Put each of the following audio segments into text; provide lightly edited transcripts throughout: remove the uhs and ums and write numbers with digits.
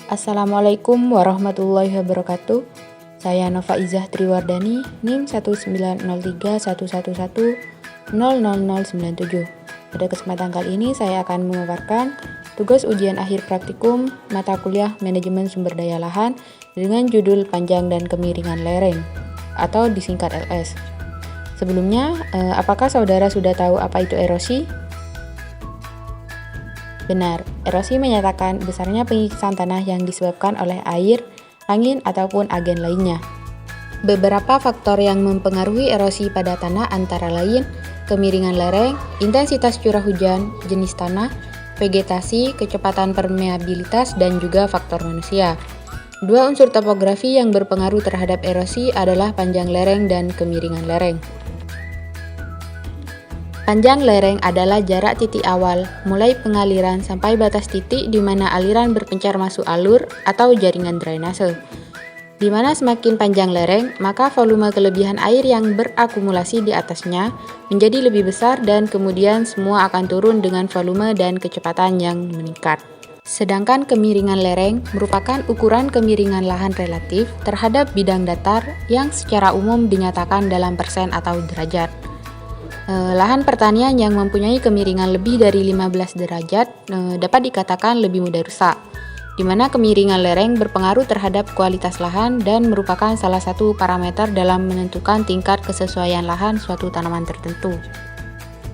Assalamualaikum warahmatullahi wabarakatuh. Saya Nova Izah Triwardani, NIM 1903111000097. Pada kesempatan kali ini saya akan memaparkan tugas ujian akhir praktikum mata kuliah Manajemen Sumber Daya Lahan dengan judul Panjang dan Kemiringan Lereng atau disingkat LS. Sebelumnya, apakah saudara sudah tahu apa itu erosi? Benar, erosi menyatakan besarnya pengikisan tanah yang disebabkan oleh air, angin, ataupun agen lainnya. Beberapa faktor yang mempengaruhi erosi pada tanah antara lain kemiringan lereng, intensitas curah hujan, jenis tanah, vegetasi, kecepatan permeabilitas, dan juga faktor manusia. Dua unsur topografi yang berpengaruh terhadap erosi adalah panjang lereng dan kemiringan lereng. Panjang lereng adalah jarak titik awal, mulai pengaliran sampai batas titik di mana aliran berpencar masuk alur atau jaringan drainase. Di mana semakin panjang lereng, maka volume kelebihan air yang berakumulasi di atasnya menjadi lebih besar dan kemudian semua akan turun dengan volume dan kecepatan yang meningkat. Sedangkan kemiringan lereng merupakan ukuran kemiringan lahan relatif terhadap bidang datar yang secara umum dinyatakan dalam persen atau derajat. Lahan pertanian yang mempunyai kemiringan lebih dari 15 derajat dapat dikatakan lebih mudah rusak, di mana kemiringan lereng berpengaruh terhadap kualitas lahan dan merupakan salah satu parameter dalam menentukan tingkat kesesuaian lahan suatu tanaman tertentu.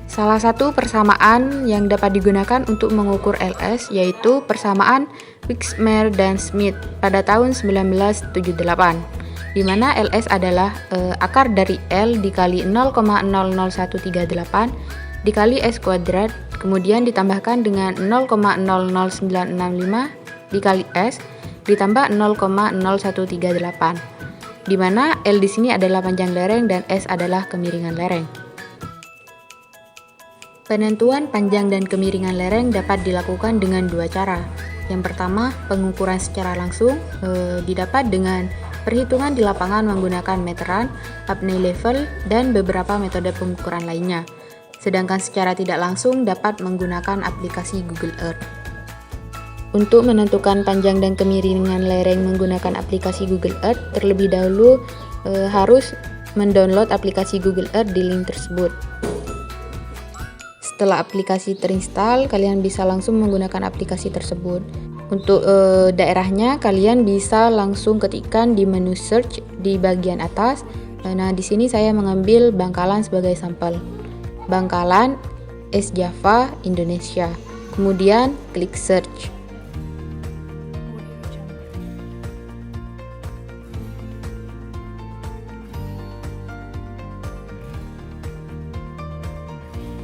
Salah satu persamaan yang dapat digunakan untuk mengukur LS yaitu persamaan Wixmer dan Smith pada tahun 1978. Di mana LS adalah akar dari L dikali 0,00138 dikali S kuadrat, kemudian ditambahkan dengan 0,00965 dikali S ditambah 0,0138, di mana L di sini adalah panjang lereng dan S adalah kemiringan lereng. Penentuan panjang dan kemiringan lereng dapat dilakukan dengan dua cara. Yang pertama, pengukuran secara langsung didapat dengan perhitungan di lapangan menggunakan meteran, apnea level, dan beberapa metode pengukuran lainnya. Sedangkan secara tidak langsung dapat menggunakan aplikasi Google Earth. Untuk menentukan panjang dan kemiringan lereng menggunakan aplikasi Google Earth, terlebih dahulu harus mendownload aplikasi Google Earth di link tersebut. Setelah aplikasi terinstall, kalian bisa langsung menggunakan aplikasi tersebut. Untuk daerahnya, kalian bisa langsung ketikkan di menu search di bagian atas. Nah, di sini saya mengambil Bangkalan sebagai sampel. Bangkalan, East Java, Indonesia. Kemudian klik search.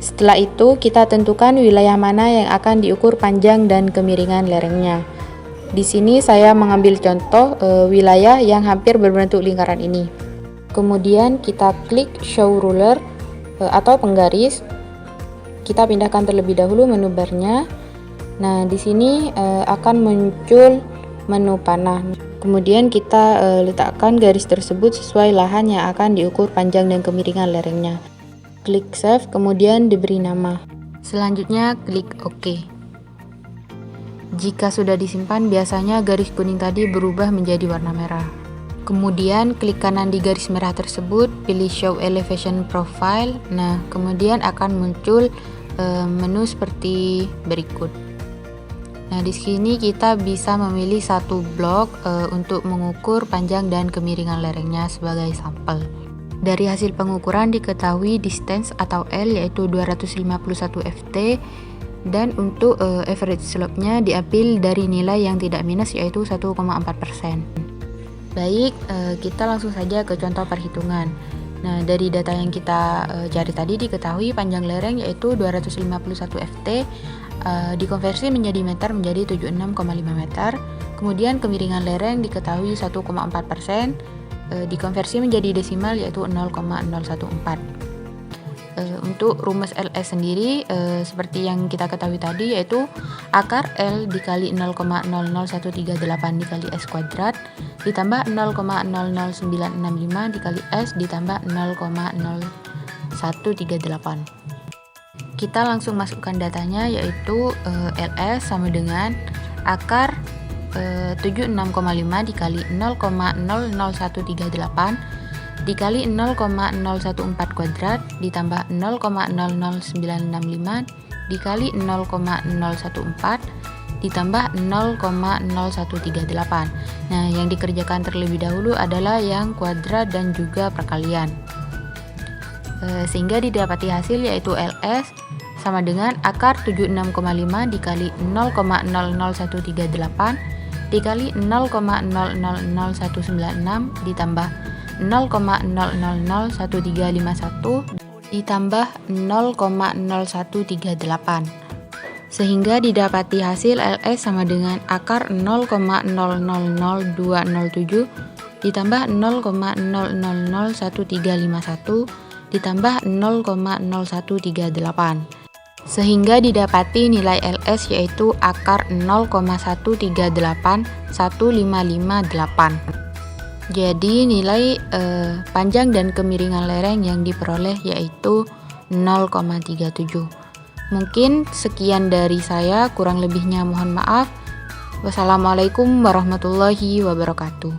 Setelah itu, kita tentukan wilayah mana yang akan diukur panjang dan kemiringan lerengnya. Di sini saya mengambil contoh wilayah yang hampir berbentuk lingkaran ini. Kemudian kita klik show ruler atau penggaris. Kita pindahkan terlebih dahulu menu barnya. Nah, di sini akan muncul menu panah. Kemudian kita letakkan garis tersebut sesuai lahan yang akan diukur panjang dan kemiringan lerengnya. Klik save, kemudian diberi nama. Selanjutnya klik OK. Jika sudah disimpan, biasanya garis kuning tadi berubah menjadi warna merah. Kemudian klik kanan di garis merah tersebut, pilih Show Elevation Profile. Nah, kemudian akan muncul menu seperti berikut. Nah, di sini kita bisa memilih satu blok untuk mengukur panjang dan kemiringan lerengnya sebagai sampel. Dari hasil pengukuran diketahui distance atau L yaitu 251 ft dan untuk average slope-nya diambil dari nilai yang tidak minus yaitu 1,4%. Baik, kita langsung saja ke contoh perhitungan. Nah, dari data yang kita cari tadi diketahui panjang lereng yaitu 251 ft dikonversi menjadi meter menjadi 76,5 meter. Kemudian kemiringan lereng diketahui 1,4%. Dikonversi menjadi desimal yaitu 0,014. Untuk rumus LS sendiri seperti yang kita ketahui tadi yaitu akar L dikali 0,00138 dikali S kuadrat ditambah 0,00965 dikali S ditambah 0,0138. Kita langsung masukkan datanya yaitu LS sama dengan akar 76,5 dikali 0,00138 dikali 0,014 kuadrat ditambah 0,00965 dikali 0,014 ditambah 0,0138. Nah, yang dikerjakan terlebih dahulu adalah yang kuadrat dan juga perkalian. Sehingga didapati hasil yaitu LS sama dengan akar 76,5 dikali 0,00138 dikali 0,000196 ditambah 0,001351 ditambah 0,0138. Sehingga didapati hasil LS sama dengan akar 0,000207 ditambah 0,001351 ditambah 0,0138. Sehingga didapati nilai LS yaitu akar 0,13815558. Jadi nilai panjang dan kemiringan lereng yang diperoleh yaitu 0,37. Mungkin sekian dari saya, kurang lebihnya mohon maaf. Wassalamualaikum warahmatullahi wabarakatuh.